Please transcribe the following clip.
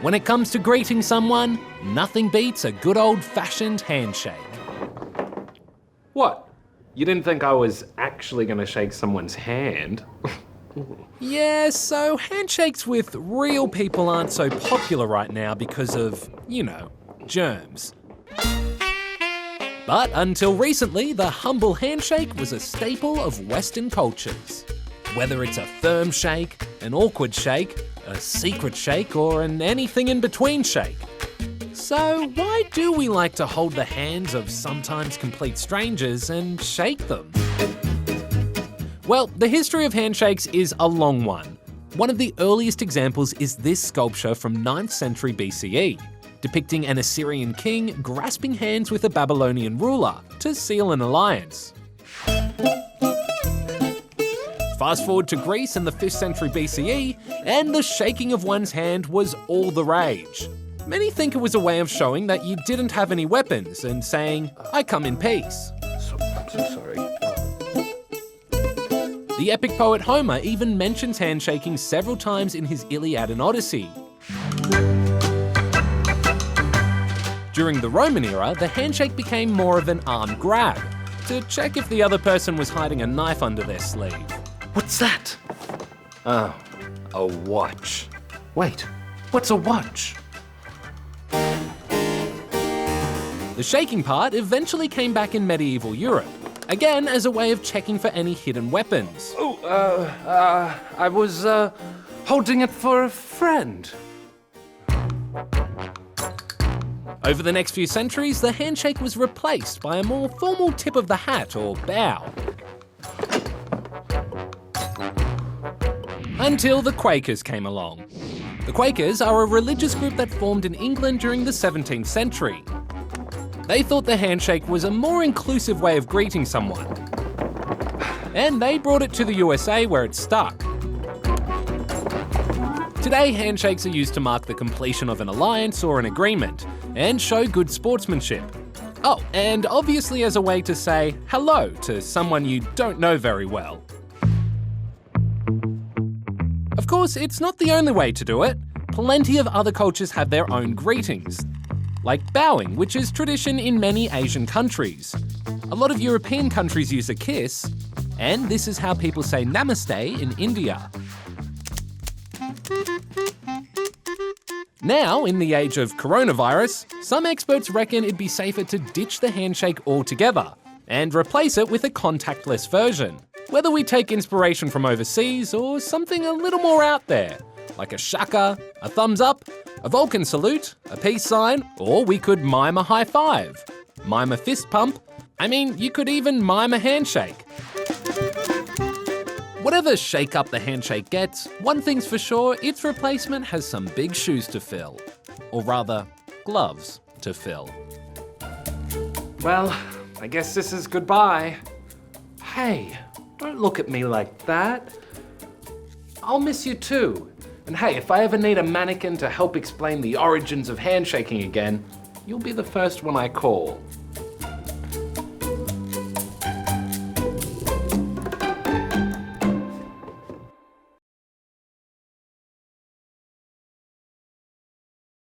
When it comes to greeting someone, nothing beats a good old-fashioned handshake. What? You didn't think I was actually going to shake someone's hand? Yeah, so handshakes with real people aren't so popular right now because of, germs. But until recently, the humble handshake was a staple of Western cultures. Whether it's a firm shake, an awkward shake, a secret shake, or an anything in between shake. So why do we like to hold the hands of sometimes complete strangers and shake them? Well, the history of handshakes is a long one. One of the earliest examples is this sculpture from 9th century BCE, depicting an Assyrian king grasping hands with a Babylonian ruler to seal an alliance. Fast forward to Greece in the 5th century BCE, and the shaking of one's hand was all the rage. Many think it was a way of showing that you didn't have any weapons and saying, "I come in peace." I'm so sorry. The epic poet Homer even mentions handshaking several times in his Iliad and Odyssey. During the Roman era, the handshake became more of an arm grab, to check if the other person was hiding a knife under their sleeve. What's that? Oh, a watch. Wait, what's a watch? The shaking part eventually came back in medieval Europe, again as a way of checking for any hidden weapons. I was holding it for a friend. Over the next few centuries, the handshake was replaced by a more formal tip of the hat or bow. Until the Quakers came along. The Quakers are a religious group that formed in England during the 17th century. They thought the handshake was a more inclusive way of greeting someone. And they brought it to the USA where it stuck. Today, handshakes are used to mark the completion of an alliance or an agreement and show good sportsmanship. Oh, and obviously as a way to say hello to someone you don't know very well. Of course, it's not the only way to do it. Plenty of other cultures have their own greetings, like bowing, which is tradition in many Asian countries. A lot of European countries use a kiss, and this is how people say namaste in India. Now, in the age of coronavirus, some experts reckon it'd be safer to ditch the handshake altogether and replace it with a contactless version. Whether we take inspiration from overseas or something a little more out there, like a shaka, a thumbs up, a Vulcan salute, a peace sign, or we could mime a high five, mime a fist pump, you could even mime a handshake. Whatever shake up the handshake gets, one thing's for sure, its replacement has some big shoes to fill. Or rather, gloves to fill. Well, I guess this is goodbye. Hey, don't look at me like that. I'll miss you too. And hey, if I ever need a mannequin to help explain the origins of handshaking again, you'll be the first one I call.